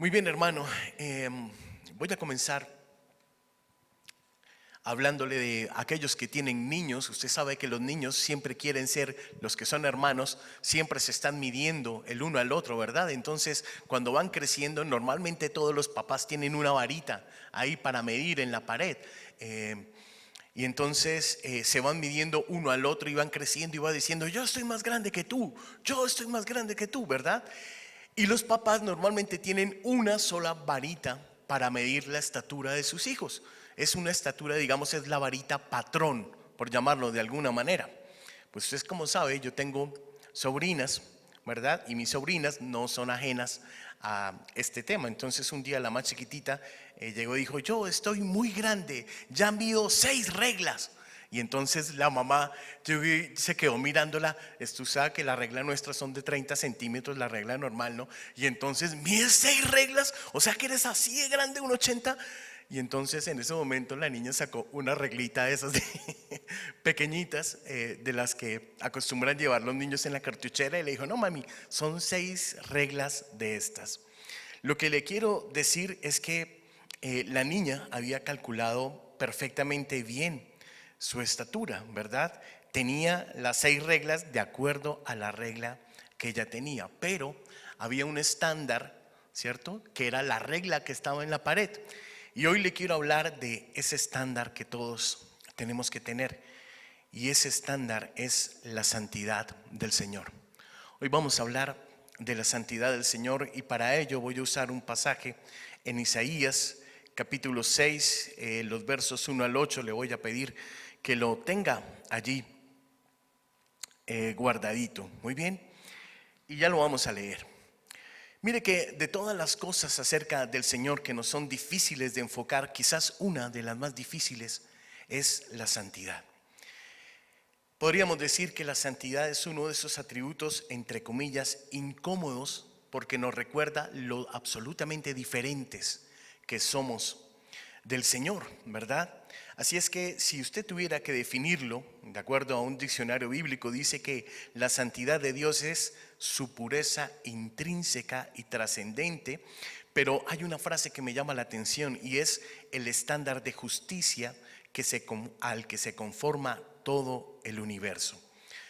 Muy bien, hermano. Voy a comenzar hablándole de aquellos que tienen niños. Usted sabe que los niños siempre quieren ser, los que son hermanos, siempre se están midiendo el uno al otro, ¿verdad? Entonces, cuando van creciendo, normalmente todos los papás tienen una varita ahí para medir en la pared. Y entonces se van midiendo uno al otro y van creciendo y va diciendo: yo estoy más grande que tú, yo estoy más grande que tú, ¿verdad? Y los papás normalmente tienen una sola varita para medir la estatura de sus hijos. Es una estatura, digamos, es la varita patrón, por llamarlo de alguna manera. Pues ustedes, como sabe, yo tengo sobrinas, ¿verdad? Y mis sobrinas no son ajenas a este tema. Entonces un día la más chiquitita llegó y dijo: yo estoy muy grande, ya mido 6 reglas. Y entonces la mamá se quedó mirándola. Tú sabes que la regla nuestra son de 30 centímetros, la regla normal, ¿no? Y entonces, ¿mides 6 reglas? O sea que eres así de grande, un 80. Y entonces en ese momento la niña sacó una reglita de esas pequeñitas, de las que acostumbran llevar los niños en la cartuchera, y le dijo: no, mami, son 6 reglas de estas. Lo que le quiero decir es que la niña había calculado perfectamente bien su estatura, ¿verdad? Tenía las 6 reglas de acuerdo a la regla que ella tenía, pero había un estándar, ¿cierto? Que era la regla que estaba en la pared. Y hoy le quiero hablar de ese estándar que todos tenemos que tener, y ese estándar es la santidad del Señor. Hoy vamos a hablar de la santidad del Señor, y para ello voy a usar un pasaje en Isaías capítulo 6, los versos 1 al 8. Le voy a pedir que lo tenga allí guardadito. Muy bien, y ya lo vamos a leer. Mire que de todas las cosas acerca del Señor que nos son difíciles de enfocar, quizás una de las más difíciles es la santidad. Podríamos decir que la santidad es uno de esos atributos, entre comillas, incómodos, porque nos recuerda lo absolutamente diferentes que somos del Señor, ¿verdad? Así es que si usted tuviera que definirlo, de acuerdo a un diccionario bíblico, dice que la santidad de Dios es su pureza intrínseca y trascendente. Pero hay una frase que me llama la atención, y es el estándar de justicia al que se conforma todo el universo.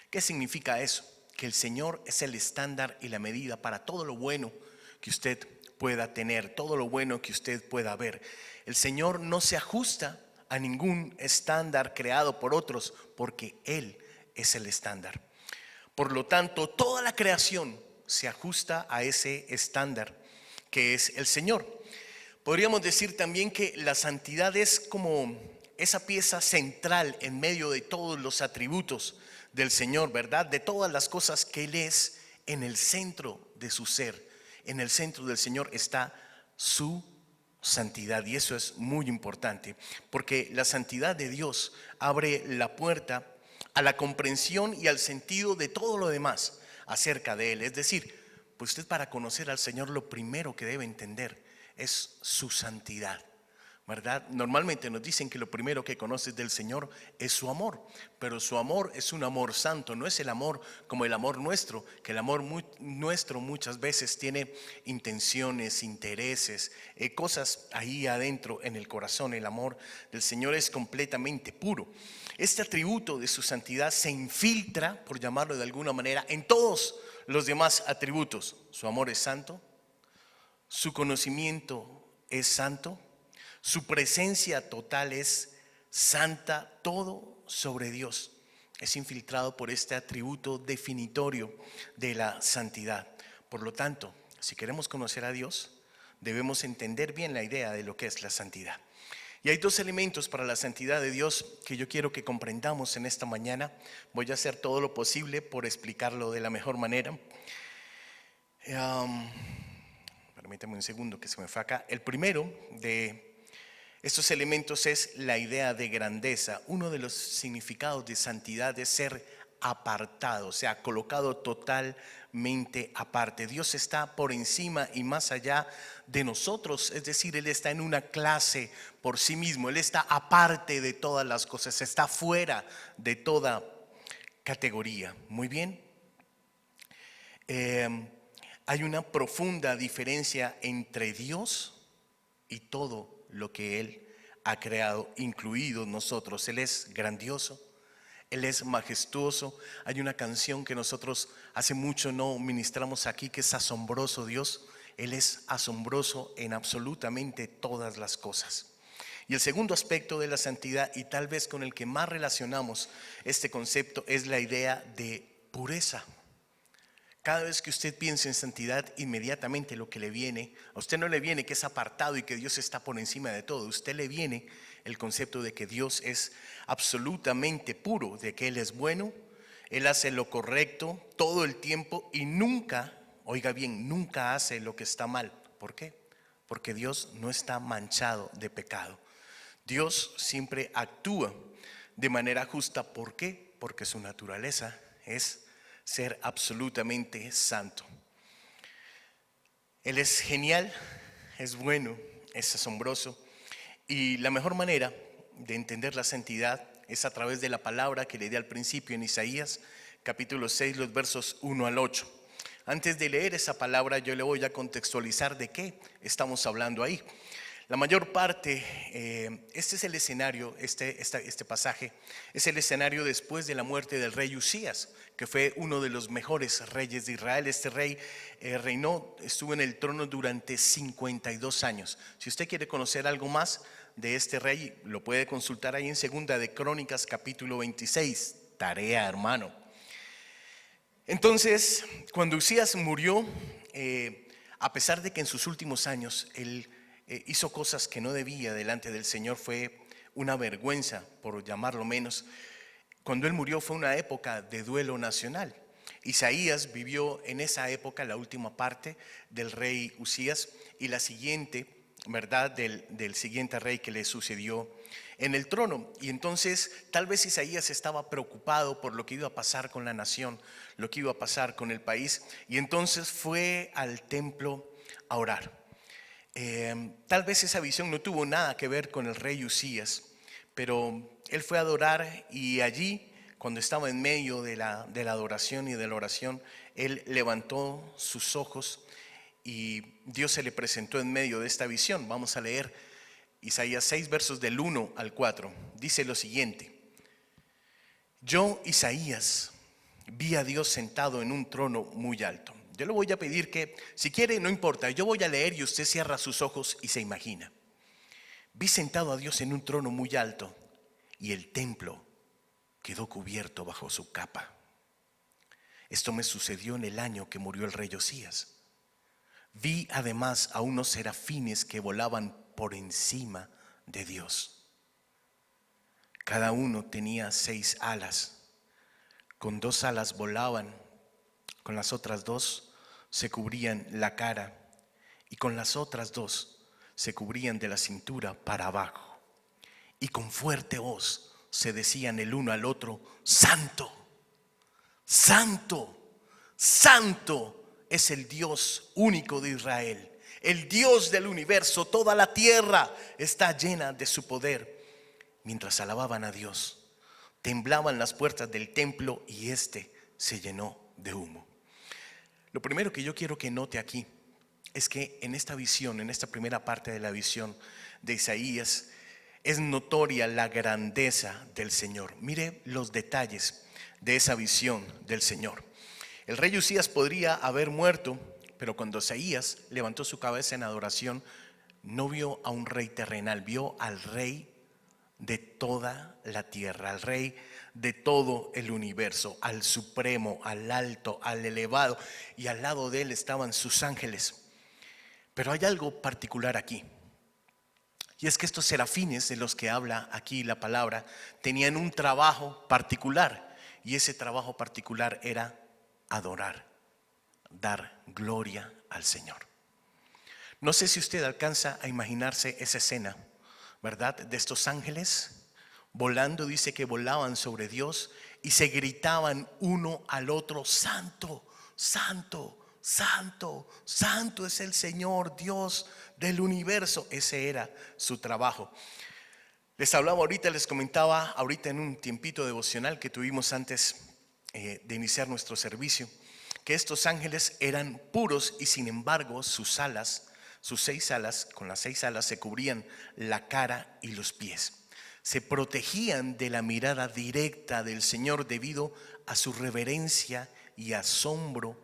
¿Qué significa eso? Que el Señor es el estándar y la medida para todo lo bueno que usted pueda tener, todo lo bueno que usted pueda ver. El Señor no se ajusta a ningún estándar creado por otros, porque Él es el estándar. Por lo tanto, toda la creación se ajusta a ese estándar que es el Señor. Podríamos decir también que la santidad es como esa pieza central en medio de todos los atributos del Señor, ¿verdad? De todas las cosas que Él es, en el centro de su ser, en el centro del Señor está su santidad. Y eso es muy importante, porque la santidad de Dios abre la puerta a la comprensión y al sentido de todo lo demás acerca de Él. Es decir, pues usted, para conocer al Señor, lo primero que debe entender es su santidad, ¿verdad? Normalmente nos dicen que lo primero que conoces del Señor es su amor, pero su amor es un amor santo, no es el amor como el amor nuestro, que el amor nuestro muchas veces tiene intenciones, intereses, cosas ahí adentro en el corazón. El amor del Señor es completamente puro. Este atributo de su santidad se infiltra, por llamarlo de alguna manera, en todos los demás atributos. Su amor es santo, su conocimiento es santo, su presencia total es santa, todo sobre Dios es infiltrado por este atributo definitorio de la santidad. Por lo tanto, si queremos conocer a Dios, debemos entender bien la idea de lo que es la santidad. Y hay 2 elementos para la santidad de Dios que yo quiero que comprendamos en esta mañana. Voy a hacer todo lo posible por explicarlo de la mejor manera. Permítame un segundo que se me fue acá. El primero de estos elementos es la idea de grandeza. Uno de los significados de santidad es ser apartado, o sea, colocado totalmente aparte. Dios está por encima y más allá de nosotros, es decir, Él está en una clase por sí mismo. Él está aparte de todas las cosas, está fuera de toda categoría. Muy bien. hay una profunda diferencia entre Dios y todo lo que Él ha creado, incluidos nosotros. Él es grandioso, Él es majestuoso. Hay una canción que nosotros hace mucho no ministramos aquí, que es Asombroso Dios. Él es asombroso en absolutamente todas las cosas. Y el segundo aspecto de la santidad, y tal vez con el que más relacionamos este concepto, es la idea de pureza. Cada vez que usted piensa en santidad, inmediatamente lo que le viene, a usted no le viene que es apartado y que Dios está por encima de todo. A usted le viene el concepto de que Dios es absolutamente puro, de que Él es bueno, Él hace lo correcto todo el tiempo y nunca, oiga bien, nunca hace lo que está mal. ¿Por qué? Porque Dios no está manchado de pecado. Dios siempre actúa de manera justa. ¿Por qué? Porque su naturaleza es ser absolutamente santo. Él es genial, es bueno, es asombroso, y la mejor manera de entender la santidad es a través de la palabra que le di al principio en Isaías capítulo 6, los versos 1 al 8. Antes de leer esa palabra, yo le voy a contextualizar de qué estamos hablando ahí. La mayor parte, este es el escenario, este pasaje es el escenario después de la muerte del rey Usías, que fue uno de los mejores reyes de Israel. Este rey estuvo en el trono durante 52 años. Si usted quiere conocer algo más de este rey, lo puede consultar ahí en Segunda de Crónicas capítulo 26. Tarea, hermano. Entonces, cuando Usías murió, a pesar de que en sus últimos años él hizo cosas que no debía delante del Señor, fue una vergüenza, por llamarlo menos. Cuando él murió fue una época de duelo nacional. Isaías vivió en esa época la última parte del rey Usías y la siguiente, ¿verdad?, del siguiente rey que le sucedió en el trono. Y entonces tal vez Isaías estaba preocupado por lo que iba a pasar con la nación, lo que iba a pasar con el país, y entonces fue al templo a orar. Tal vez esa visión no tuvo nada que ver con el rey Usías, pero él fue a adorar, y allí, cuando estaba en medio de la adoración y de la oración, él levantó sus ojos y Dios se le presentó en medio de esta visión. Vamos a leer Isaías 6, versos del 1 al 4. Dice lo siguiente: yo, Isaías, vi a Dios sentado en un trono muy alto. Yo le voy a pedir que, si quiere, no importa, yo voy a leer y usted cierra sus ojos y se imagina. Vi sentado a Dios en un trono muy alto y el templo quedó cubierto bajo su capa. Esto me sucedió en el año que murió el rey Usías. Vi además a unos serafines que volaban por encima de Dios. Cada uno tenía 6 alas. Con 2 alas volaban, con las otras 2 se cubrían la cara y con las otras 2 se cubrían de la cintura para abajo. Y con fuerte voz se decían el uno al otro: Santo, Santo, Santo es el Dios único de Israel, el Dios del universo. Toda la tierra está llena de su poder. Mientras alababan a Dios, temblaban las puertas del templo y éste se llenó de humo. Lo primero que yo quiero que note aquí es que en esta visión, en esta primera parte de la visión de Isaías, es notoria la grandeza del Señor. Mire los detalles de esa visión del Señor. El rey Usías podría haber muerto, pero cuando Isaías levantó su cabeza en adoración, no vio a un rey terrenal, vio al rey de toda la tierra, al rey de todo el universo, al supremo, al alto, al elevado, y al lado de él estaban sus ángeles. Pero hay algo particular aquí, y es que estos serafines de los que habla aquí la palabra tenían un trabajo particular, y ese trabajo particular era adorar, dar gloria al Señor. No sé si usted alcanza a imaginarse esa escena, ¿verdad?, de estos ángeles volando. Dice que volaban sobre Dios y se gritaban uno al otro: Santo, Santo, Santo, Santo es el Señor Dios del universo. Ese era su trabajo. Les hablaba ahorita, les comentaba ahorita en un tiempito devocional que tuvimos antes de iniciar nuestro servicio, que estos ángeles eran puros y sin embargo sus alas, sus 6 alas, con las 6 alas se cubrían la cara y los pies. Se protegían de la mirada directa del Señor debido a su reverencia y asombro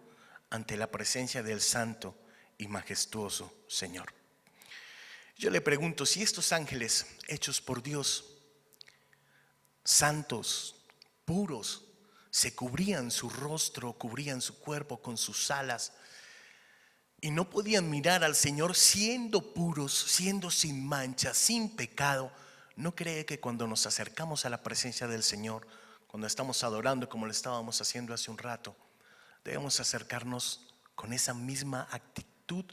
ante la presencia del santo y majestuoso Señor. Yo le pregunto, si estos ángeles hechos por Dios, santos, puros, se cubrían su rostro, cubrían su cuerpo con sus alas y no podían mirar al Señor siendo puros, siendo sin mancha, sin pecado, ¿no cree que cuando nos acercamos a la presencia del Señor, cuando estamos adorando como lo estábamos haciendo hace un rato, debemos acercarnos con esa misma actitud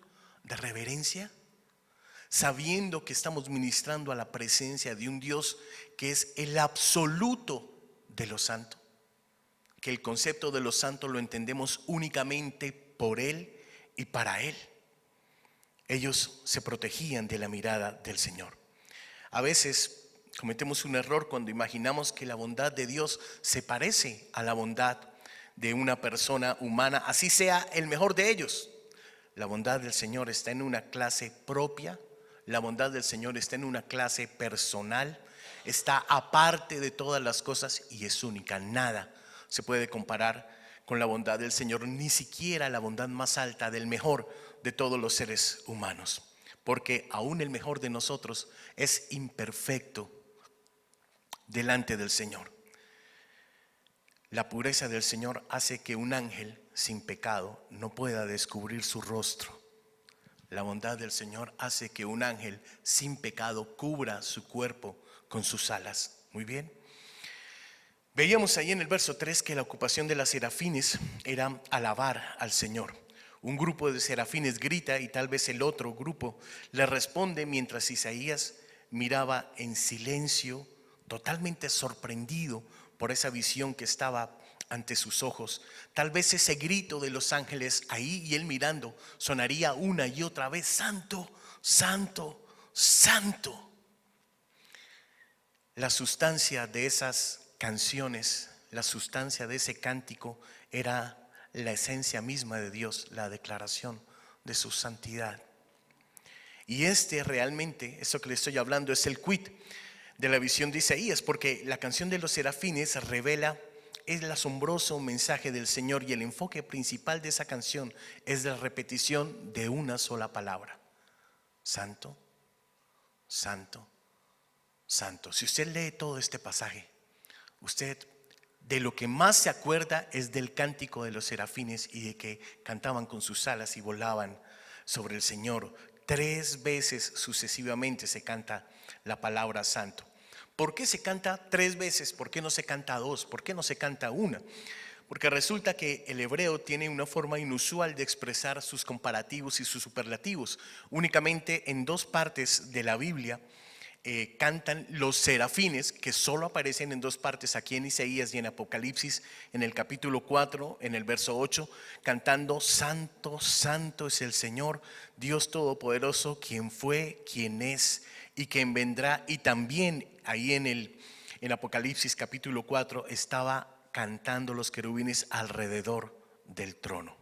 de reverencia? Sabiendo que estamos ministrando a la presencia de un Dios que es el absoluto de lo santo, que el concepto de lo santo lo entendemos únicamente por Él y para Él. Ellos se protegían de la mirada del Señor. A veces cometemos un error cuando imaginamos que la bondad de Dios se parece a la bondad de una persona humana, así sea el mejor de ellos. La bondad del Señor está en una clase propia. La bondad del Señor está en una clase personal, está aparte de todas las cosas y es única. Nada se puede comparar con la bondad del Señor, ni siquiera la bondad más alta del mejor de todos los seres humanos, porque aún el mejor de nosotros es imperfecto delante del Señor. La pureza del Señor hace que un ángel sin pecado no pueda descubrir su rostro. La bondad del Señor hace que un ángel sin pecado cubra su cuerpo con sus alas. Muy bien. Veíamos ahí en el verso 3 que la ocupación de las serafines era alabar al Señor. Un grupo de serafines grita y tal vez el otro grupo le responde mientras Isaías miraba en silencio, totalmente sorprendido por esa visión que estaba ante sus ojos. Tal vez ese grito de los ángeles ahí y él mirando sonaría una y otra vez: santo, santo, santo. La sustancia de esas canciones, la sustancia de ese cántico era la esencia misma de Dios, la declaración de su santidad. Y realmente, eso que le estoy hablando, es el quid de la visión de Isaías, porque la canción de los serafines revela el asombroso mensaje del Señor y el enfoque principal de esa canción es la repetición de una sola palabra: santo, santo, santo. Si usted lee todo este pasaje, usted de lo que más se acuerda es del cántico de los serafines y de que cantaban con sus alas y volaban sobre el Señor. 3 veces sucesivamente se canta la palabra santo. ¿Por qué se canta 3 veces? ¿Por qué no se canta 2? ¿Por qué no se canta 1? Porque resulta que el hebreo tiene una forma inusual de expresar sus comparativos y sus superlativos. Únicamente en 2 partes de la Biblia cantan los serafines, que solo aparecen en 2 partes, aquí en Isaías y en Apocalipsis, en el capítulo 4, en el verso 8, cantando: santo, santo es el Señor, Dios Todopoderoso, quien fue, quien es y quien vendrá. Y también ahí en Apocalipsis capítulo 4 estaba cantando los querubines alrededor del trono.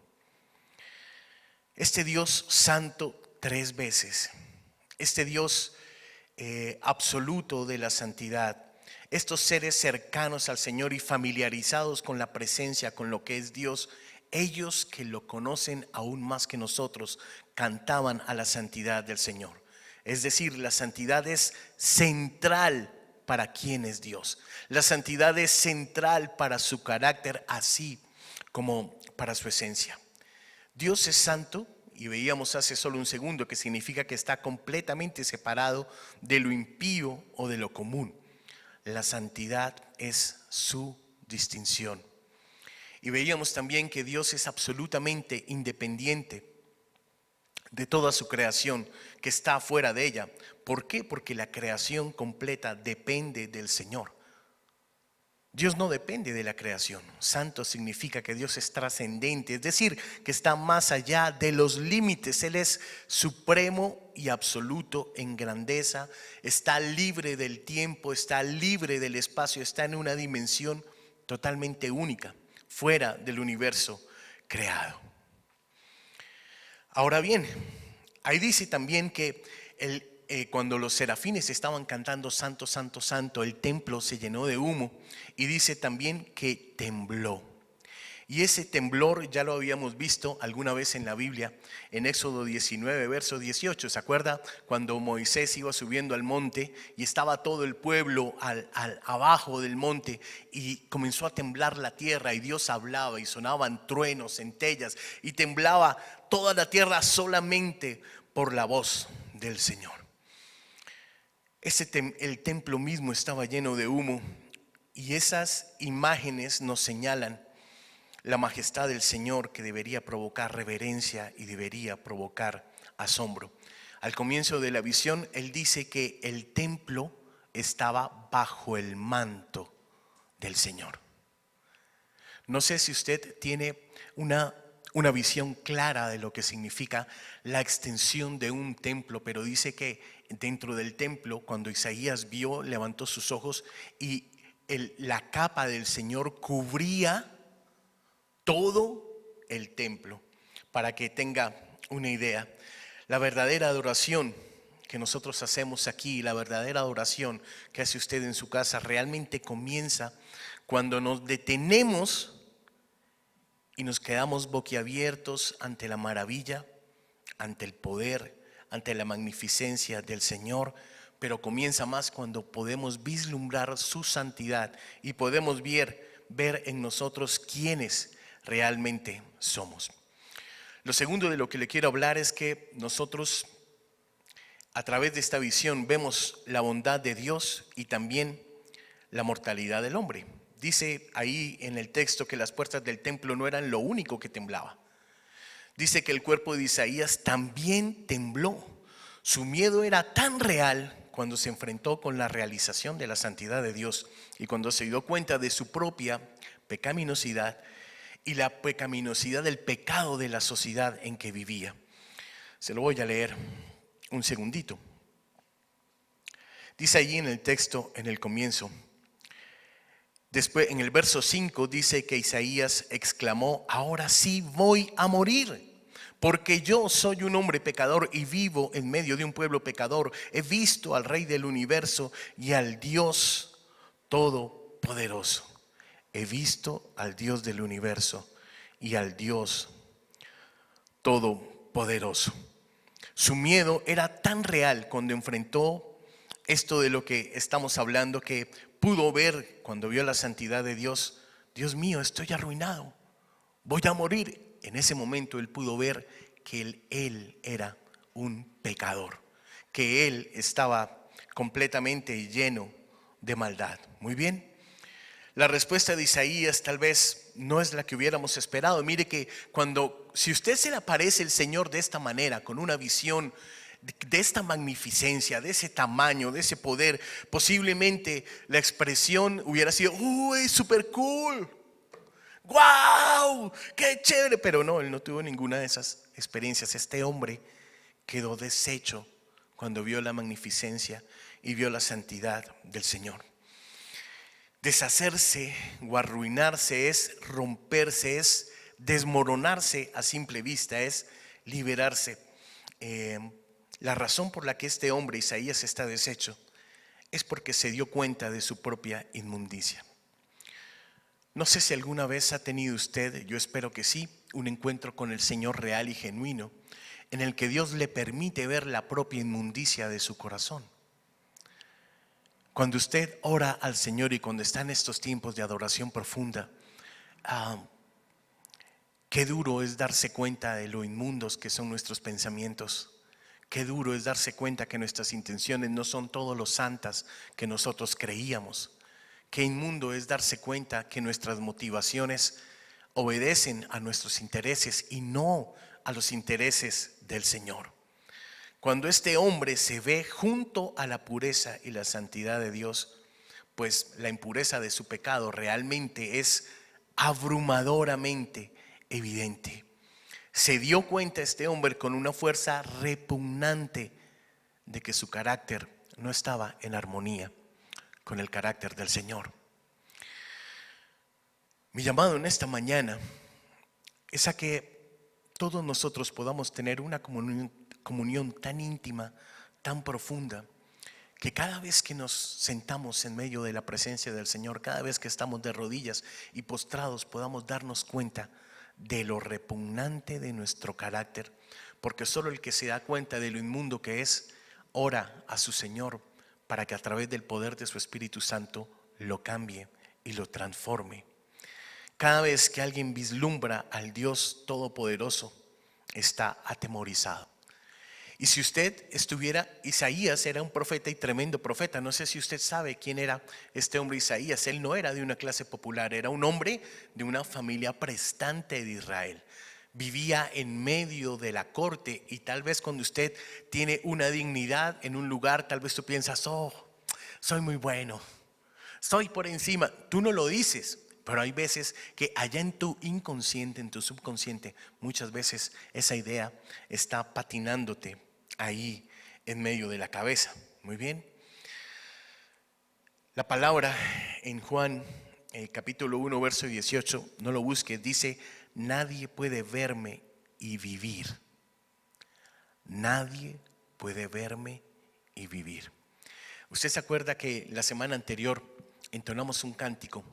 Este Dios santo 3 veces, este Dios absoluto de la santidad, estos seres cercanos al Señor y familiarizados con la presencia, con lo que es Dios, ellos que lo conocen aún más que nosotros, cantaban a la santidad del Señor. Es decir, la santidad es central para quién es Dios. La santidad es central para su carácter, así como para su esencia. Dios es santo. Y veíamos hace solo un segundo que significa que está completamente separado de lo impío o de lo común. La santidad es su distinción. Y veíamos también que Dios es absolutamente independiente de toda su creación, que está fuera de ella. ¿Por qué? Porque la creación completa depende del Señor. Dios no depende de la creación. Santo significa que Dios es trascendente, es decir, que está más allá de los límites. Él es supremo y absoluto en grandeza, está libre del tiempo, está libre del espacio, está en una dimensión totalmente única, fuera del universo creado. Ahora bien, ahí dice también que cuando los serafines estaban cantando Santo, Santo, Santo, el templo se llenó de humo, y dice también que tembló. Y ese temblor ya lo habíamos visto alguna vez en la Biblia, en Éxodo 19, verso 18. ¿Se acuerda cuando Moisés iba subiendo al monte y estaba todo el pueblo abajo del monte y comenzó a temblar la tierra y Dios hablaba y sonaban truenos, centellas y temblaba toda la tierra solamente por la voz del Señor? El templo mismo estaba lleno de humo, y esas imágenes nos señalan la majestad del Señor, que debería provocar reverencia y debería provocar asombro. Al comienzo de la visión, él dice que el templo estaba bajo el manto del Señor. No sé si usted tiene una visión clara de lo que significa la extensión de un templo, pero dice que dentro del templo, cuando Isaías vio, levantó sus ojos y la capa del Señor cubría todo el templo. Para que tenga una idea, la verdadera adoración que nosotros hacemos aquí, la verdadera adoración que hace usted en su casa, realmente comienza cuando nos detenemos y nos quedamos boquiabiertos ante la maravilla, ante el poder, ante la magnificencia del Señor. Pero comienza más cuando podemos vislumbrar su santidad y podemos ver en nosotros quiénes realmente somos. Lo segundo de lo que le quiero hablar es que nosotros, a través de esta visión, vemos la bondad de Dios y también la mortalidad del hombre. Dice ahí en el texto que las puertas del templo no eran lo único que temblaba. Dice que el cuerpo de Isaías también tembló. Su miedo era tan real cuando se enfrentó con la realización de la santidad de Dios y cuando se dio cuenta de su propia pecaminosidad y la pecaminosidad del pecado de la sociedad en que vivía. Se lo voy a leer un segundito. Dice allí en el texto, en el comienzo, después en el verso 5 dice que Isaías exclamó: ahora sí voy a morir, porque yo soy un hombre pecador y vivo en medio de un pueblo pecador. He visto al Rey del universo y al Dios todopoderoso. He visto al Dios del universo y al Dios todopoderoso. Su miedo era tan real cuando enfrentó esto de lo que estamos hablando, que pudo ver cuando vio la santidad de Dios: Dios mío, estoy arruinado, voy a morir. En ese momento él pudo ver que él era un pecador, que él estaba completamente lleno de maldad. Muy bien. La respuesta de Isaías tal vez no es la que hubiéramos esperado. Mire que si usted se le aparece el Señor de esta manera, con una visión de esta magnificencia, de ese tamaño, de ese poder, posiblemente la expresión hubiera sido: ¡uy, super cool! ¡Guau! ¡Qué chévere! Pero no, él no tuvo ninguna de esas experiencias. Este hombre quedó deshecho cuando vio la magnificencia y vio la santidad del Señor. Deshacerse o arruinarse es romperse, es desmoronarse a simple vista, es liberarse. La razón por la que este hombre, Isaías, está deshecho es porque se dio cuenta de su propia inmundicia. No sé si alguna vez ha tenido usted, yo espero que sí, un encuentro con el Señor real y genuino, en el que Dios le permite ver la propia inmundicia de su corazón. Cuando usted ora al Señor y cuando está en estos tiempos de adoración profunda, qué duro es darse cuenta de lo inmundos que son nuestros pensamientos. Qué duro es darse cuenta que nuestras intenciones no son todo lo santas que nosotros creíamos. Qué inmundo es darse cuenta que nuestras motivaciones obedecen a nuestros intereses y no a los intereses del Señor. Cuando este hombre se ve junto a la pureza y la santidad de Dios, pues la impureza de su pecado realmente es abrumadoramente evidente. Se dio cuenta este hombre con una fuerza repugnante de que su carácter no estaba en armonía con el carácter del Señor. Mi llamado en esta mañana es a que todos nosotros podamos tener una comunión tan íntima, tan profunda, que cada vez que nos sentamos en medio de la presencia del Señor, cada vez que estamos de rodillas y postrados, podamos darnos cuenta de lo repugnante de nuestro carácter, porque solo el que se da cuenta de lo inmundo que es, ora a su Señor para que a través del poder de su Espíritu Santo lo cambie y lo transforme. Cada vez que alguien vislumbra al Dios Todopoderoso, está atemorizado. Y si usted estuviera, Isaías era un profeta y tremendo profeta. No sé si usted sabe quién era este hombre Isaías. Él no era de una clase popular, era un hombre de una familia prestante de Israel. Vivía en medio de la corte, y tal vez cuando usted tiene una dignidad en un lugar, tal vez tú piensas, oh, soy muy bueno, estoy por encima. Tú no lo dices, pero hay veces que allá en tu inconsciente, en tu subconsciente, muchas veces esa idea está patinándote ahí en medio de la cabeza. Muy bien. La palabra en Juan capítulo 1 verso 18, no lo busques, dice: nadie puede verme y vivir. Nadie puede verme y vivir. Usted se acuerda que la semana anterior entonamos un cántico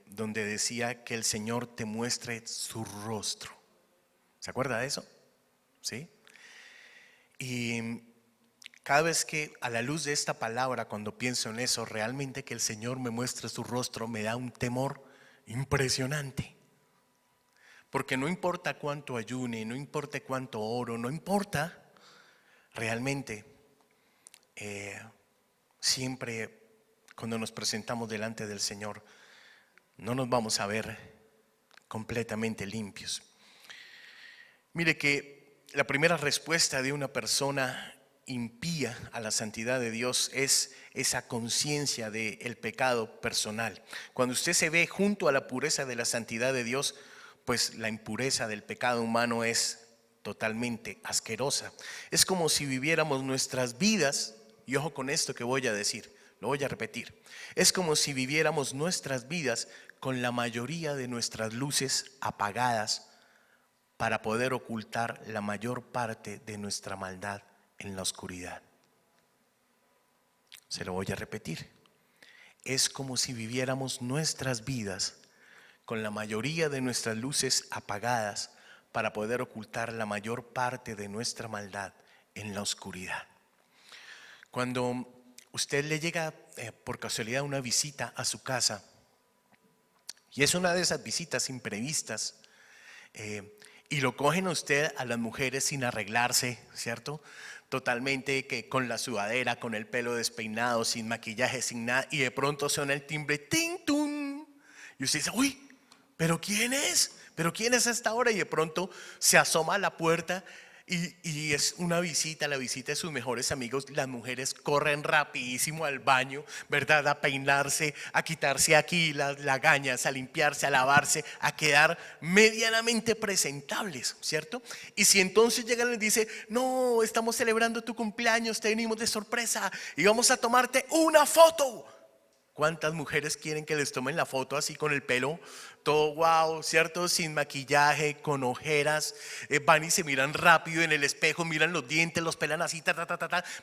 donde decía que el Señor te muestre su rostro. ¿Se acuerda de eso? ¿Sí? Y cada vez que a la luz de esta palabra, cuando pienso en eso, realmente que el Señor me muestre su rostro, me da un temor impresionante. Porque no importa cuánto ayune, no importa cuánto oro, no importa, realmente siempre cuando nos presentamos delante del Señor, no nos vamos a ver completamente limpios. Mire que la primera respuesta de una persona impía a la santidad de Dios es esa conciencia del pecado personal. Cuando usted se ve junto a la pureza de la santidad de Dios, pues la impureza del pecado humano es totalmente asquerosa. Es como si viviéramos nuestras vidas, y ojo con esto que voy a decir, lo voy a repetir. Es como si viviéramos nuestras vidas con la mayoría de nuestras luces apagadas para poder ocultar la mayor parte de nuestra maldad en la oscuridad. Se lo voy a repetir. Es como si viviéramos nuestras vidas con la mayoría de nuestras luces apagadas para poder ocultar la mayor parte de nuestra maldad en la oscuridad. Cuando usted le llega por casualidad una visita a su casa, y es una de esas visitas imprevistas, y lo cogen a usted, a las mujeres, sin arreglarse, ¿cierto? Totalmente que con la sudadera, con el pelo despeinado, sin maquillaje, sin nada, y de pronto suena el timbre, ¡ting, tum! Y usted dice, uy, ¿pero quién es? ¿Pero quién es a esta hora? Y de pronto se asoma a la puerta y es una visita, la visita de sus mejores amigos. Las mujeres corren rapidísimo al baño, ¿verdad? A peinarse, a quitarse aquí las lagañas, a limpiarse, a lavarse, a quedar medianamente presentables, ¿cierto? Y si entonces llegan y les dice, no, estamos celebrando tu cumpleaños, te venimos de sorpresa y vamos a tomarte una foto. ¿Cuántas mujeres quieren que les tomen la foto así con el pelo todo guau, ¿cierto? Sin maquillaje, con ojeras, van y se miran rápido en el espejo, miran los dientes, los pelan así,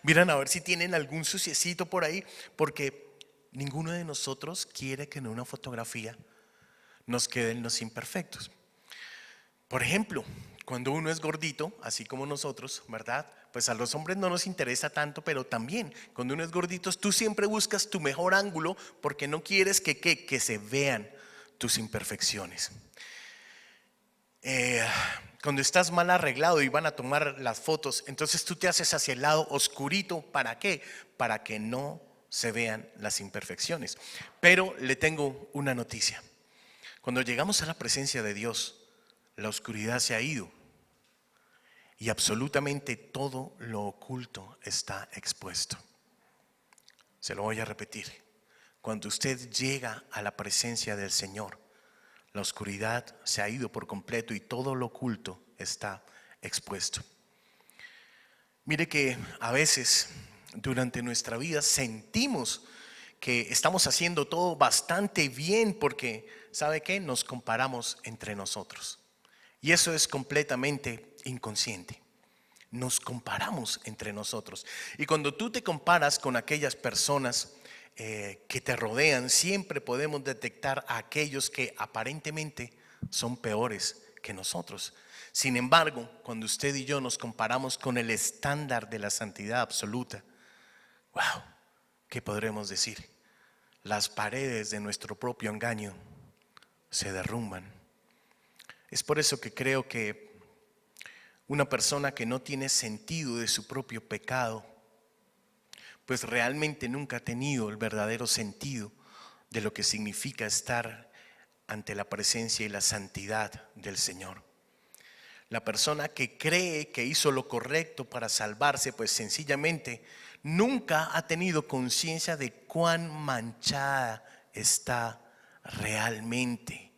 miran a ver si tienen algún suciecito por ahí, porque ninguno de nosotros quiere que en una fotografía nos queden los imperfectos. Por ejemplo, cuando uno es gordito, así como nosotros, ¿verdad? Pues a los hombres no nos interesa tanto, pero también cuando uno es gordito, tú siempre buscas tu mejor ángulo porque no quieres que se vean tus imperfecciones. Cuando estás mal arreglado y van a tomar las fotos, entonces tú te haces hacia el lado oscurito. ¿Para qué? Para que no se vean las imperfecciones. Pero le tengo una noticia. Cuando llegamos a la presencia de Dios, la oscuridad se ha ido y absolutamente todo lo oculto está expuesto. Se lo voy a repetir. Cuando usted llega a la presencia del Señor, la oscuridad se ha ido por completo y todo lo oculto está expuesto. Mire que a veces durante nuestra vida sentimos que estamos haciendo todo bastante bien porque, ¿sabe qué? Nos comparamos entre nosotros. Y eso es completamente inconsciente. Nos comparamos entre nosotros. Y cuando tú te comparas con aquellas personas que te rodean, siempre podemos detectar a aquellos que aparentemente son peores que nosotros. Sin embargo, cuando usted y yo nos comparamos con el estándar de la santidad absoluta, wow, ¿qué podremos decir? Las paredes de nuestro propio engaño se derrumban. Es por eso que creo que una persona que no tiene sentido de su propio pecado, pues realmente nunca ha tenido el verdadero sentido de lo que significa estar ante la presencia y la santidad del Señor. La persona que cree que hizo lo correcto para salvarse, pues sencillamente nunca ha tenido conciencia de cuán manchada está realmente.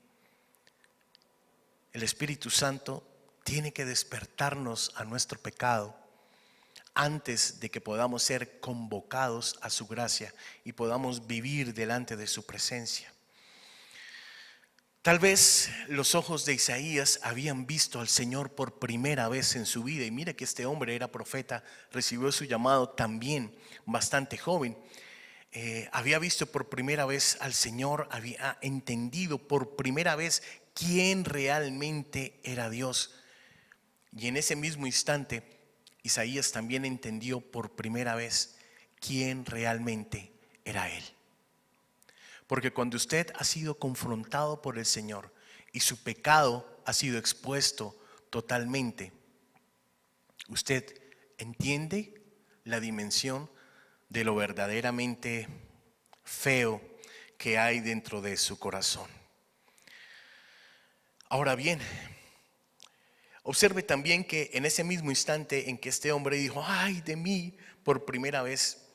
El Espíritu Santo tiene que despertarnos a nuestro pecado antes de que podamos ser convocados a su gracia y podamos vivir delante de su presencia. Tal vez los ojos de Isaías habían visto al Señor por primera vez en su vida. Y mire que este hombre era profeta, recibió su llamado también bastante joven. Había visto por primera vez al Señor, había entendido por primera vez quién realmente era Dios. Y en ese mismo instante, Isaías también entendió por primera vez quién realmente era Él. Porque cuando usted ha sido confrontado por el Señor y su pecado ha sido expuesto totalmente, usted entiende la dimensión de lo verdaderamente feo que hay dentro de su corazón. Ahora bien, observe también que en ese mismo instante en que este hombre dijo, ay de mí, por primera vez,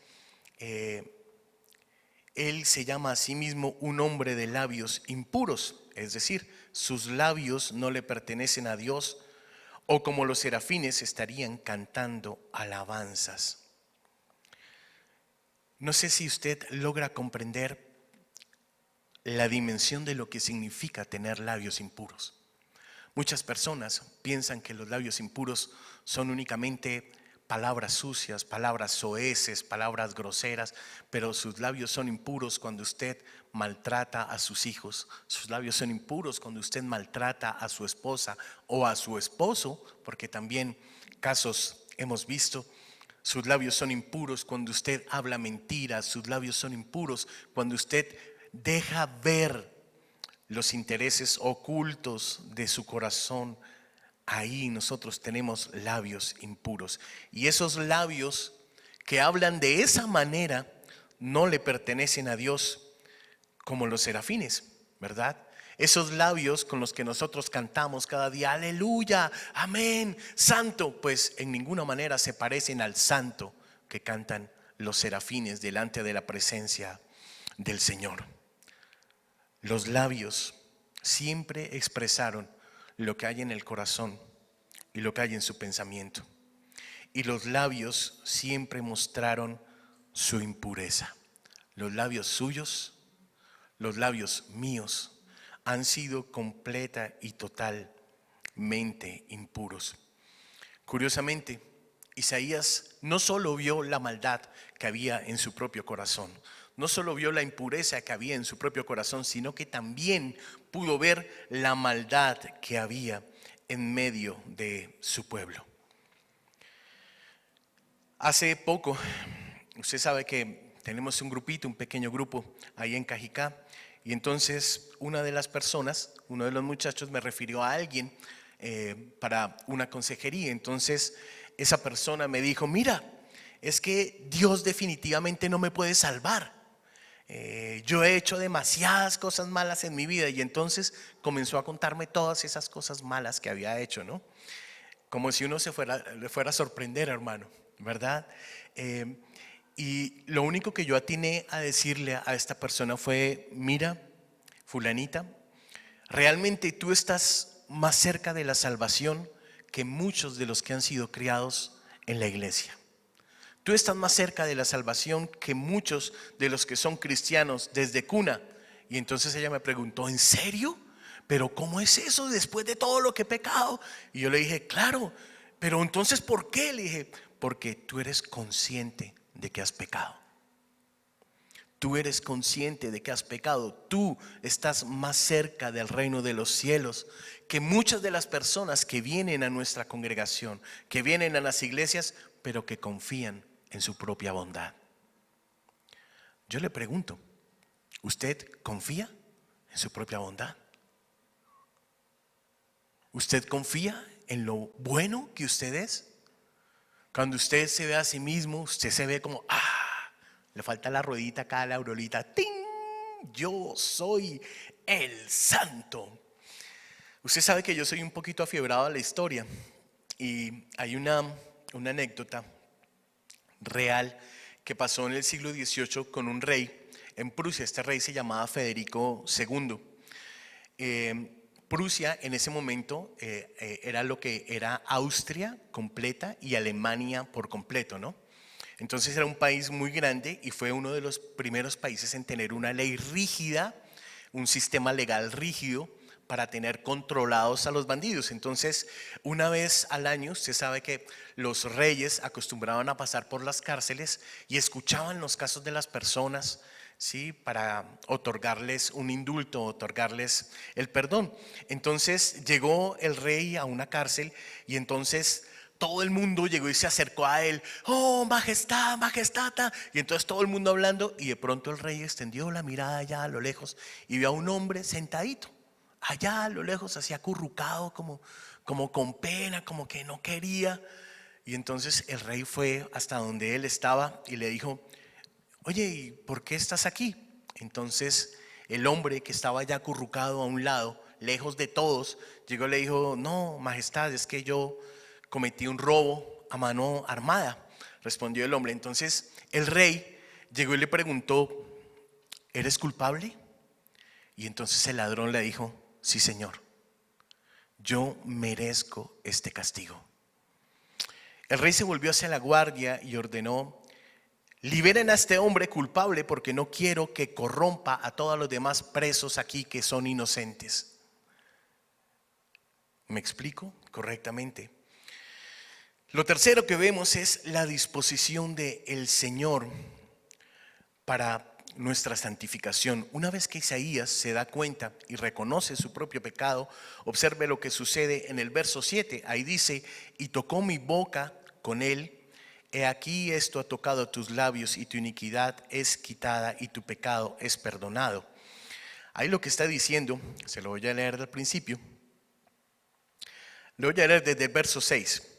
él se llama a sí mismo un hombre de labios impuros, es decir, sus labios no le pertenecen a Dios, o como los serafines estarían cantando alabanzas. No sé si usted logra comprender la dimensión de lo que significa tener labios impuros. Muchas personas piensan que los labios impuros son únicamente palabras sucias, palabras soeces, palabras groseras, pero sus labios son impuros cuando usted maltrata a sus hijos. Sus labios son impuros cuando usted maltrata a su esposa o a su esposo, porque también casos hemos visto. Sus labios son impuros cuando usted habla mentiras. Sus labios son impuros cuando usted deja ver los intereses ocultos de su corazón. Ahí nosotros tenemos labios impuros. Y esos labios que hablan de esa manera no le pertenecen a Dios como los serafines, ¿verdad? Esos labios con los que nosotros cantamos cada día, aleluya, amén, santo, pues en ninguna manera se parecen al santo que cantan los serafines delante de la presencia del Señor. Los labios siempre expresaron lo que hay en el corazón y lo que hay en su pensamiento. Y los labios siempre mostraron su impureza. Los labios suyos, los labios míos, han sido completa y totalmente impuros. Curiosamente, Isaías no solo vio la maldad que había en su propio corazón, no solo vio la impureza que había en su propio corazón, sino que también pudo ver la maldad que había en medio de su pueblo. Hace poco, usted sabe que tenemos un grupito, un pequeño grupo ahí en Cajicá, y entonces una de las personas, uno de los muchachos me refirió a alguien para una consejería. Entonces esa persona me dijo, mira, es que Dios definitivamente no me puede salvar. Yo he hecho demasiadas cosas malas en mi vida. Y entonces comenzó a contarme todas esas cosas malas que había hecho, ¿no? Como si uno le fuera a sorprender, hermano, ¿verdad? Y lo único que yo atiné a decirle a esta persona fue, mira, fulanita, realmente tú estás más cerca de la salvación que muchos de los que han sido criados en la iglesia. Tú estás más cerca de la salvación que muchos de los que son cristianos desde cuna. Y entonces ella me preguntó, ¿en serio? ¿Pero cómo es eso después de todo lo que he pecado? Y yo le dije, claro, pero entonces ¿por qué? Le dije, porque tú eres consciente de que has pecado. Tú eres consciente de que has pecado. Tú estás más cerca del reino de los cielos que muchas de las personas que vienen a nuestra congregación, que vienen a las iglesias, pero que confían en su propia bondad. Yo le pregunto, ¿usted confía en su propia bondad? ¿Usted confía en lo bueno que usted es? Cuando usted se ve a sí mismo, usted se ve como, le falta la ruedita acá, la aurolita, ¡ting! Yo soy el santo. Usted sabe que yo soy un poquito afiebrado a la historia y hay una anécdota real que pasó en el siglo XVIII con un rey en Prusia. Este rey se llamaba Federico II. Prusia en ese momento era lo que era Austria completa y Alemania por completo, ¿no? Entonces era un país muy grande y fue uno de los primeros países en tener una ley rígida, un sistema legal rígido para tener controlados a los bandidos. Entonces, una vez al año, usted sabe que los reyes acostumbraban a pasar por las cárceles y escuchaban los casos de las personas, ¿sí? Para otorgarles un indulto, otorgarles el perdón. Entonces llegó el rey a una cárcel y entonces todo el mundo llegó y se acercó a él. Oh, majestad, majestad. Y entonces todo el mundo hablando y de pronto el rey extendió la mirada allá a lo lejos y vio a un hombre sentadito allá a lo lejos, así acurrucado, como con pena, como que no quería. Y entonces el rey fue hasta donde él estaba y le dijo, oye, ¿y por qué estás aquí? Entonces el hombre que estaba ya acurrucado a un lado, lejos de todos, llegó y le dijo, no, majestad, es que yo cometí un robo a mano armada, respondió el hombre. Entonces el rey llegó y le preguntó, ¿eres culpable? Y entonces el ladrón le dijo, sí, señor, yo merezco este castigo. El rey se volvió hacia la guardia y ordenó, liberen a este hombre culpable porque no quiero que corrompa a todos los demás presos aquí que son inocentes. ¿Me explico correctamente? Lo tercero que vemos es la disposición del Señor para nuestra santificación. Una vez que Isaías se da cuenta y reconoce su propio pecado, observe lo que sucede en el verso 7. Ahí dice, y tocó mi boca con él. He aquí esto ha tocado tus labios y tu iniquidad es quitada y tu pecado es perdonado. Ahí lo que está diciendo, se lo voy a leer del principio. Lo voy a leer desde el verso 6.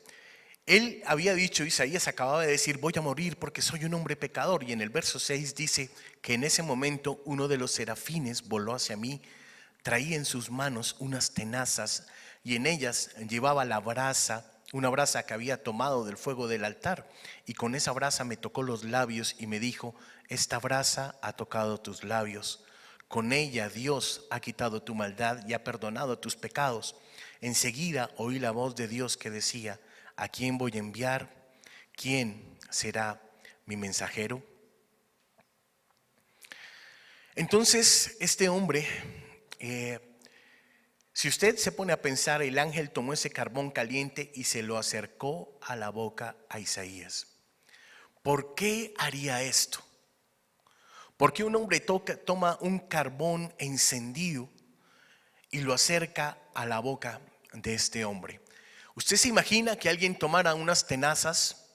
Él había dicho, Isaías acababa de decir, voy a morir porque soy un hombre pecador. Y en el verso 6 dice que en ese momento uno de los serafines voló hacia mí, traía en sus manos unas tenazas y en ellas llevaba la brasa, una brasa que había tomado del fuego del altar. Y con esa brasa me tocó los labios y me dijo, esta brasa ha tocado tus labios. Con ella Dios ha quitado tu maldad y ha perdonado tus pecados. Enseguida oí la voz de Dios que decía, ¿a quién voy a enviar? ¿Quién será mi mensajero? Entonces este hombre, si usted se pone a pensar, el ángel tomó ese carbón caliente y se lo acercó a la boca a Isaías. ¿Por qué haría esto? ¿Por qué un hombre toma un carbón encendido y lo acerca a la boca de este hombre? ¿Usted se imagina que alguien tomara unas tenazas?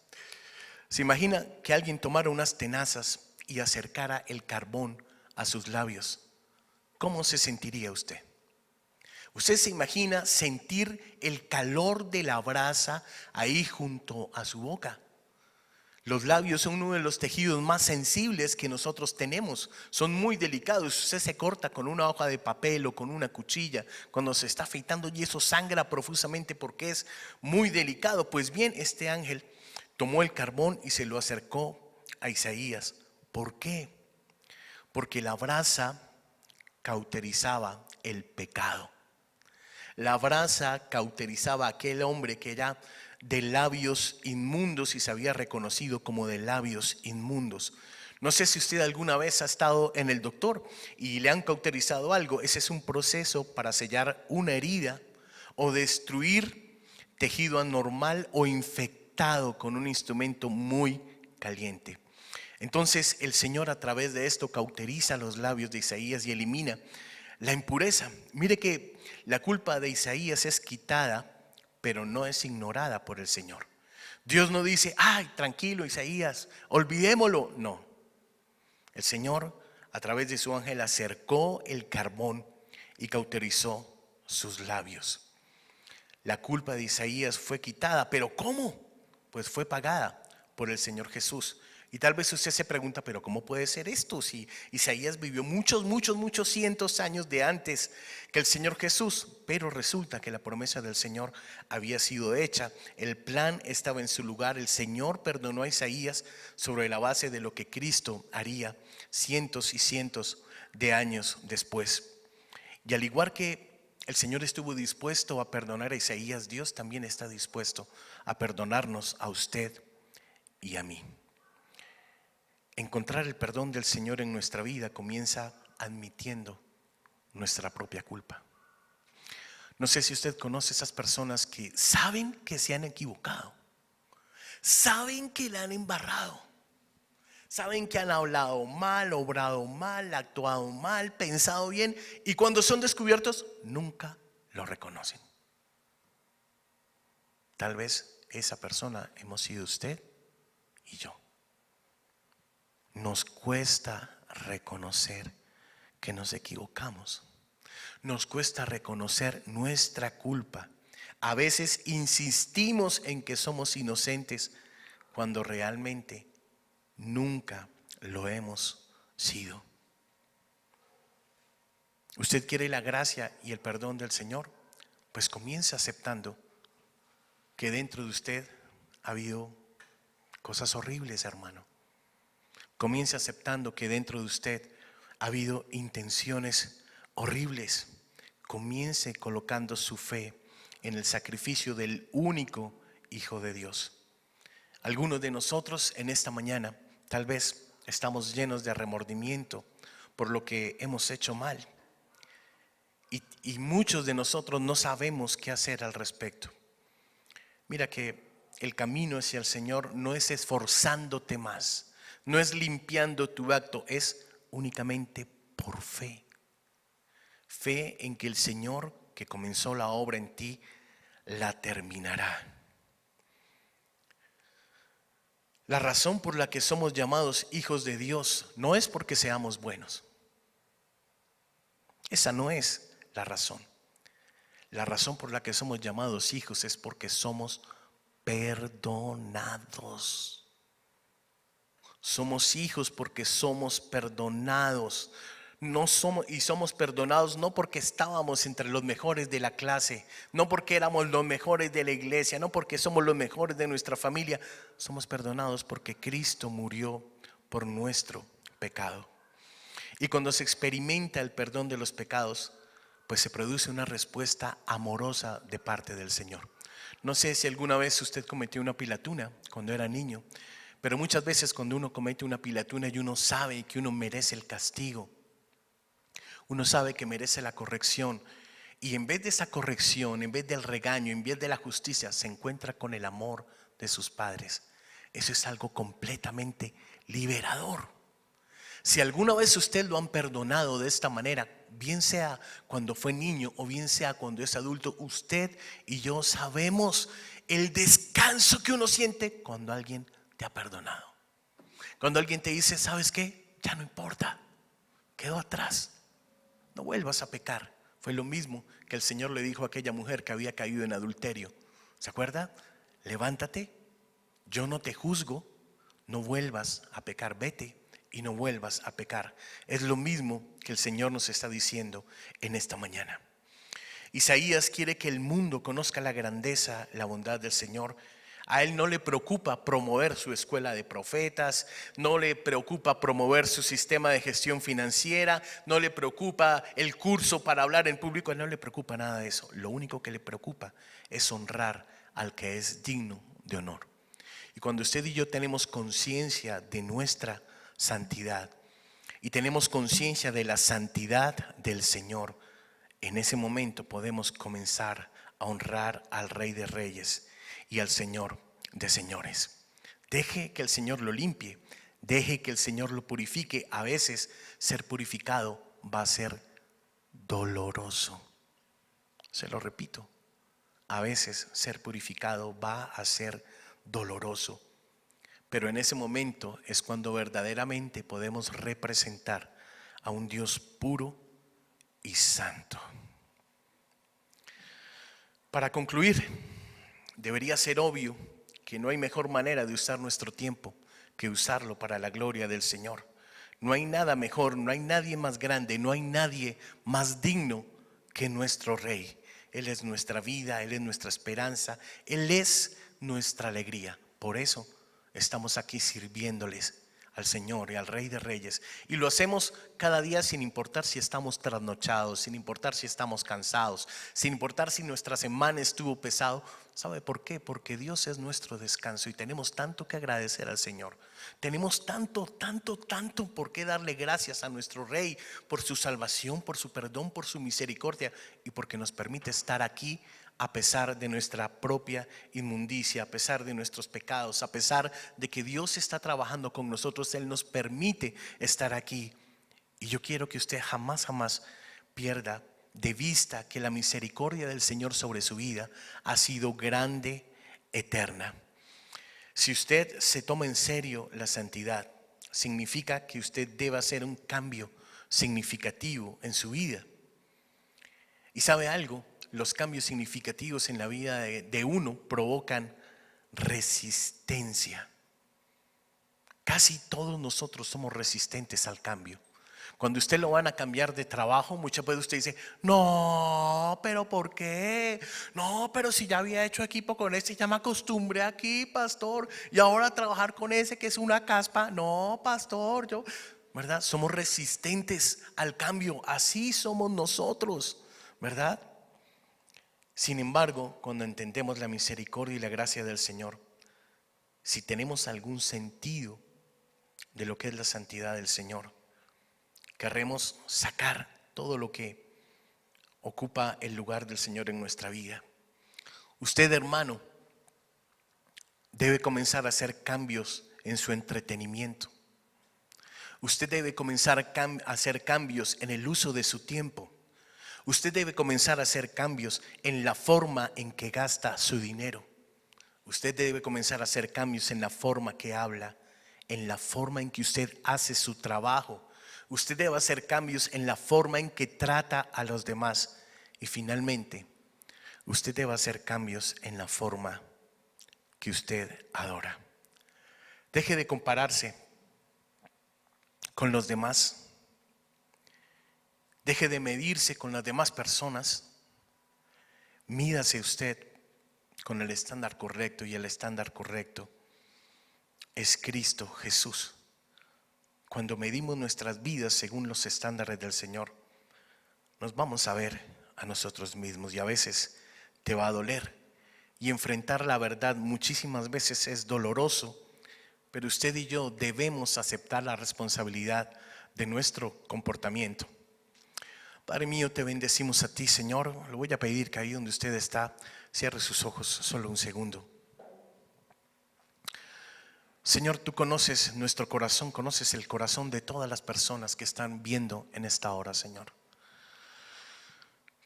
¿Se imagina que alguien tomara unas tenazas y acercara el carbón a sus labios? ¿Cómo se sentiría usted? ¿Usted se imagina sentir el calor de la brasa ahí junto a su boca? Los labios son uno de los tejidos más sensibles que nosotros tenemos. Son muy delicados. Usted se corta con una hoja de papel o con una cuchilla cuando se está afeitando y eso sangra profusamente porque es muy delicado. Pues bien, este ángel tomó el carbón y se lo acercó a Isaías. ¿Por qué? Porque la brasa cauterizaba el pecado. La brasa cauterizaba a aquel hombre que ya de labios inmundos y se había reconocido como de labios inmundos. No sé si usted alguna vez ha estado en el doctor y le han cauterizado algo. Ese es un proceso para sellar una herida o destruir tejido anormal o infectado con un instrumento muy caliente. Entonces el Señor a través de esto cauteriza los labios de Isaías y elimina la impureza. Mire que la culpa de Isaías es quitada, pero no es ignorada por el Señor. Dios no dice, ay, tranquilo Isaías, olvidémoslo. No. El Señor a través de su ángel acercó el carbón y cauterizó sus labios. La culpa de Isaías fue quitada, pero ¿cómo? Pues fue pagada por el Señor Jesús. Y tal vez usted se pregunta, pero ¿cómo puede ser esto? Si Isaías vivió muchos cientos años de antes que el Señor Jesús. Pero resulta que la promesa del Señor había sido hecha. El plan estaba en su lugar. El Señor perdonó a Isaías sobre la base de lo que Cristo haría cientos y cientos de años después. Y al igual que el Señor estuvo dispuesto a perdonar a Isaías, Dios también está dispuesto a perdonarnos a usted y a mí. Encontrar el perdón del Señor en nuestra vida comienza admitiendo nuestra propia culpa. No sé si usted conoce esas personas que saben que se han equivocado, saben que la han embarrado, saben que han hablado mal, obrado mal, actuado mal, pensado bien, y cuando son descubiertos nunca lo reconocen. Tal vez esa persona hemos sido usted y yo. Nos cuesta reconocer que nos equivocamos. Nos cuesta reconocer nuestra culpa. A veces insistimos en que somos inocentes cuando realmente nunca lo hemos sido. ¿Usted quiere la gracia y el perdón del Señor? Pues comience aceptando que dentro de usted ha habido cosas horribles, hermano. Comience aceptando que dentro de usted ha habido intenciones horribles. Comience colocando su fe en el sacrificio del único Hijo de Dios. Algunos de nosotros en esta mañana tal vez estamos llenos de remordimiento por lo que hemos hecho mal. Y muchos de nosotros no sabemos qué hacer al respecto. Mira que el camino hacia el Señor no es esforzándote más. No es limpiando tu acto, es únicamente por fe. Fe en que el Señor que comenzó la obra en ti, la terminará. La razón por la que somos llamados hijos de Dios no es porque seamos buenos. Esa no es la razón. La razón por la que somos llamados hijos es porque somos perdonados. Somos hijos porque somos perdonados. No somos, y somos perdonados no porque estábamos entre los mejores de la clase, no porque éramos los mejores de la iglesia, no porque somos los mejores de nuestra familia. Somos perdonados porque Cristo murió por nuestro pecado. Y cuando se experimenta el perdón de los pecados, pues se produce una respuesta amorosa de parte del Señor. No sé si alguna vez usted cometió una pilatuna cuando era niño, pero muchas veces cuando uno comete una pilatuna y uno sabe que uno merece el castigo, uno sabe que merece la corrección, y en vez de esa corrección, en vez del regaño, en vez de la justicia, se encuentra con el amor de sus padres. Eso es algo completamente liberador. Si alguna vez usted lo han perdonado de esta manera, bien sea cuando fue niño o bien sea cuando es adulto, usted y yo sabemos el descanso que uno siente cuando alguien te ha perdonado. Cuando alguien te dice, ¿sabes qué? Ya no importa, quedó atrás, no vuelvas a pecar. Fue lo mismo que el Señor le dijo a aquella mujer que había caído en adulterio. ¿Se acuerda? Levántate, yo no te juzgo, no vuelvas a pecar, vete y no vuelvas a pecar. Es lo mismo que el Señor nos está diciendo en esta mañana. Isaías quiere que el mundo conozca la grandeza, la bondad del Señor. A él no le preocupa promover su escuela de profetas, no le preocupa promover su sistema de gestión financiera, no le preocupa el curso para hablar en público, a él no le preocupa nada de eso. Lo único que le preocupa es honrar al que es digno de honor. Y cuando usted y yo tenemos conciencia de nuestra santidad y tenemos conciencia de la santidad del Señor, en ese momento podemos comenzar a honrar al Rey de Reyes y al Señor de Señores. Deje que el Señor lo limpie, deje que el Señor lo purifique. A veces ser purificado va a ser doloroso. Se lo repito, a veces ser purificado va a ser doloroso. Pero en ese momento es cuando verdaderamente podemos representar a un Dios puro y santo. Para concluir, debería ser obvio que no hay mejor manera de usar nuestro tiempo que usarlo para la gloria del Señor. No hay nada mejor, no hay nadie más grande, no hay nadie más digno que nuestro Rey. Él es nuestra vida, Él es nuestra esperanza, Él es nuestra alegría. Por eso estamos aquí sirviéndoles al Señor y al Rey de Reyes. Y lo hacemos cada día sin importar si estamos trasnochados, sin importar si estamos cansados, sin importar si nuestra semana estuvo pesado. ¿Sabe por qué? Porque Dios es nuestro descanso y tenemos tanto que agradecer al Señor. Tenemos tanto por qué darle gracias a nuestro Rey por su salvación, por su perdón, por su misericordia y porque nos permite estar aquí a pesar de nuestra propia inmundicia, a pesar de nuestros pecados, a pesar de que Dios está trabajando con nosotros. Él nos permite estar aquí. Y yo quiero que usted jamás pierda de vista que la misericordia del Señor sobre su vida ha sido grande, eterna. Si usted se toma en serio la santidad, significa que usted debe hacer un cambio significativo en su vida. ¿Y sabe algo? Los cambios significativos en la vida de uno provocan resistencia. Casi todos nosotros somos resistentes al cambio. Cuando usted lo van a cambiar de trabajo, muchas veces usted dice: no, pero ¿por qué? No, pero si ya había hecho equipo con ese, ya me acostumbré aquí, pastor, y ahora trabajar con ese que es una caspa. No, pastor, ¿verdad? Somos resistentes al cambio, así somos nosotros, ¿verdad? Sin embargo, cuando entendemos la misericordia y la gracia del Señor, si tenemos algún sentido de lo que es la santidad del Señor, querremos sacar todo lo que ocupa el lugar del Señor en nuestra vida. Usted, hermano, debe comenzar a hacer cambios en su entretenimiento. Usted debe comenzar a hacer cambios en el uso de su tiempo. Usted debe comenzar a hacer cambios en la forma en que gasta su dinero. Usted debe comenzar a hacer cambios en la forma que habla, en la forma en que usted hace su trabajo. Usted debe hacer cambios en la forma en que trata a los demás. Y finalmente, usted debe hacer cambios en la forma que usted adora. Deje de compararse con los demás. Deje de medirse con las demás personas. Mídase usted con el estándar correcto, y el estándar correcto es Cristo Jesús. Cuando medimos nuestras vidas según los estándares del Señor, nos vamos a ver a nosotros mismos, y a veces te va a doler, y enfrentar la verdad muchísimas veces es doloroso, pero usted y yo debemos aceptar la responsabilidad de nuestro comportamiento. Padre mío, te bendecimos a ti, Señor. Le voy a pedir que ahí donde usted está, cierre sus ojos solo un segundo. Señor, tú conoces nuestro corazón, conoces el corazón de todas las personas que están viendo en esta hora, Señor.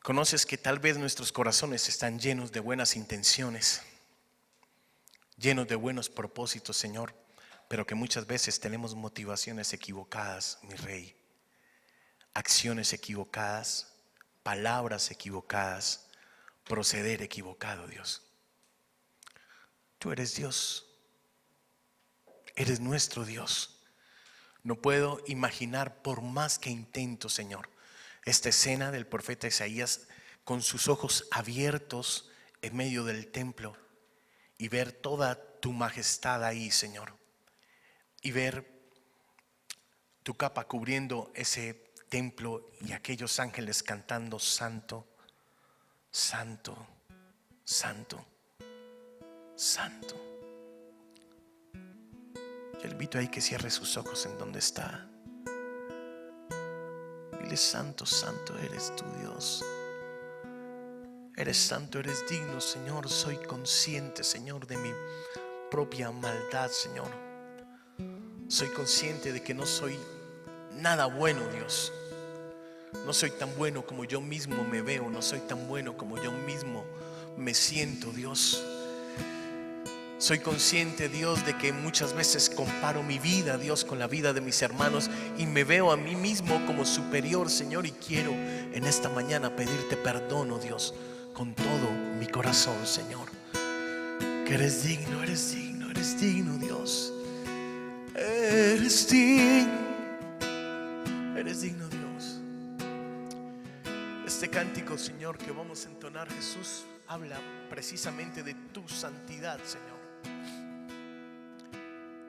Conoces que tal vez nuestros corazones están llenos de buenas intenciones, llenos de buenos propósitos, Señor, pero que muchas veces tenemos motivaciones equivocadas, mi Rey. Acciones equivocadas, palabras equivocadas, proceder equivocado, Dios. Tú eres Dios, eres nuestro Dios. No puedo imaginar, por más que intento, Señor, esta escena del profeta Isaías con sus ojos abiertos en medio del templo y ver toda tu majestad ahí, Señor, y ver tu capa cubriendo ese templo y aquellos ángeles cantando: santo, santo, santo. santo. Yo le invito ahí que cierre sus ojos en donde está. Dile: santo, santo eres tu Dios. Eres santo, eres digno, Señor. Soy consciente, Señor, de mi propia maldad, Señor. Soy consciente de que no soy nada bueno, Dios. No soy tan bueno como yo mismo me veo. No soy tan bueno como yo mismo me siento, Dios. Soy consciente, Dios, de que muchas veces comparo mi vida, Dios, con la vida de mis hermanos y me veo a mí mismo como superior, Señor. Y quiero en esta mañana pedirte perdón, oh Dios, con todo mi corazón, Señor. Que eres digno, eres digno, eres digno, Dios. Eres digno, Dios. Este cántico, Señor, que vamos a entonar, Jesús, habla precisamente de tu santidad, Señor.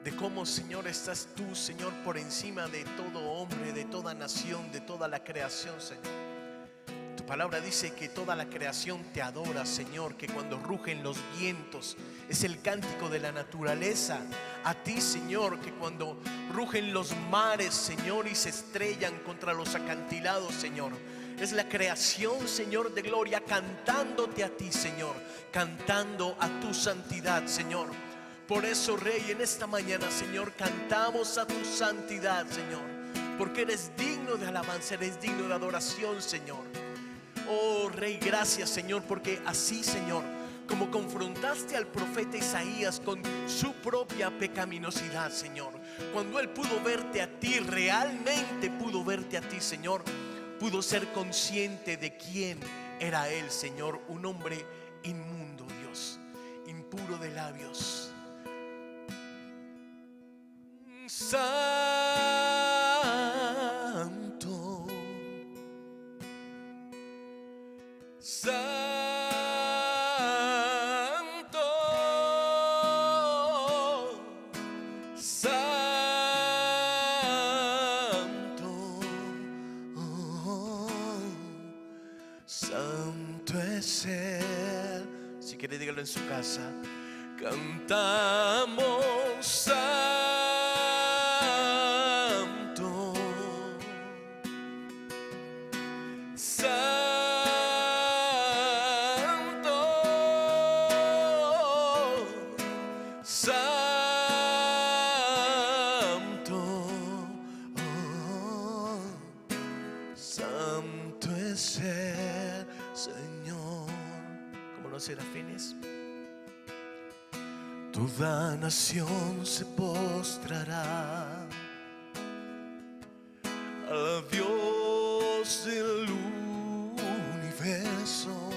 De cómo, Señor, estás tú, Señor, por encima de todo hombre, de toda nación, de toda la creación, Señor. Tu palabra dice que toda la creación te adora, Señor, que cuando rugen los vientos es el cántico de la naturaleza a ti, Señor, que cuando rugen los mares, Señor, y se estrellan contra los acantilados, Señor, es la creación, Señor, de gloria cantándote a ti, Señor, cantando a tu santidad, Señor. Por eso, Rey, en esta mañana, Señor, cantamos a tu santidad, Señor, porque eres digno de alabanza, eres digno de adoración, Señor. Oh, Rey, gracias, Señor, porque así, Señor, como confrontaste al profeta Isaías con su propia pecaminosidad, Señor, cuando él pudo verte a ti, realmente pudo verte a ti, Señor, pudo ser consciente de quién era él, Señor, un hombre inmundo, Dios, impuro de labios. Santo, santo, santo, santo es Él. Si quiere, dígalo en su casa. Cantamos santo, santo es el Señor. Como los serafines, toda nación se postrará al Dios del universo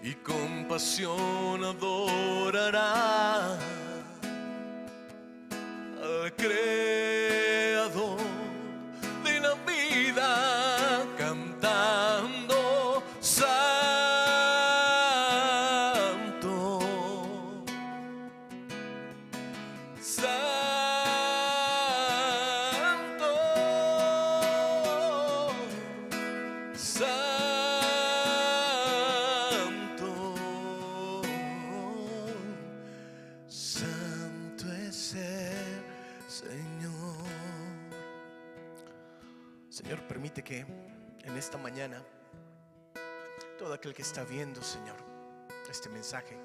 y con pasión adorará al Creador de la vida, cantando santo, santo, santo, santo es el Señor. Señor, permite que en esta mañana todo aquel que está viendo, Señor, este mensaje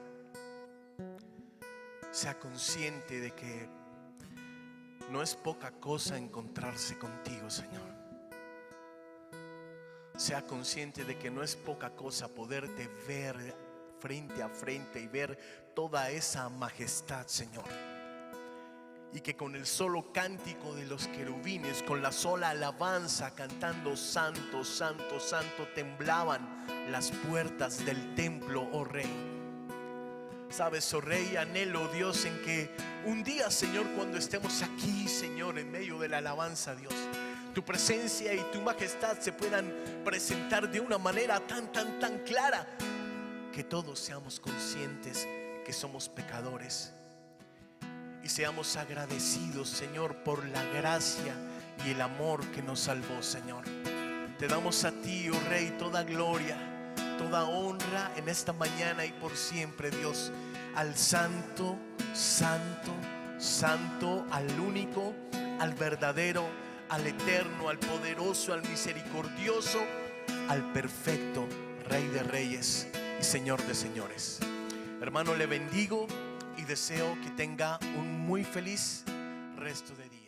sea consciente de que no es poca cosa encontrarse contigo, Señor. Sea consciente de que no es poca cosa poderte ver frente a frente y ver toda esa majestad, Señor. Y que con el solo cántico de los querubines, con la sola alabanza cantando santo, santo, santo, temblaban las puertas del templo, oh Rey. Sabes, oh Rey, anhelo, Dios, en que un día, Señor, cuando estemos aquí, Señor, en medio de la alabanza, Dios, tu presencia y tu majestad se puedan presentar de una manera tan clara, que todos seamos conscientes que somos pecadores y seamos agradecidos, Señor, por la gracia y el amor que nos salvó, Señor. Te damos a ti, oh Rey, toda gloria, toda honra en esta mañana y por siempre, Dios, al santo, santo, santo, al único, al verdadero, al eterno, al poderoso, al misericordioso, al perfecto Rey de Reyes y Señor de Señores. Hermano, le bendigo y deseo que tenga un muy feliz resto de día.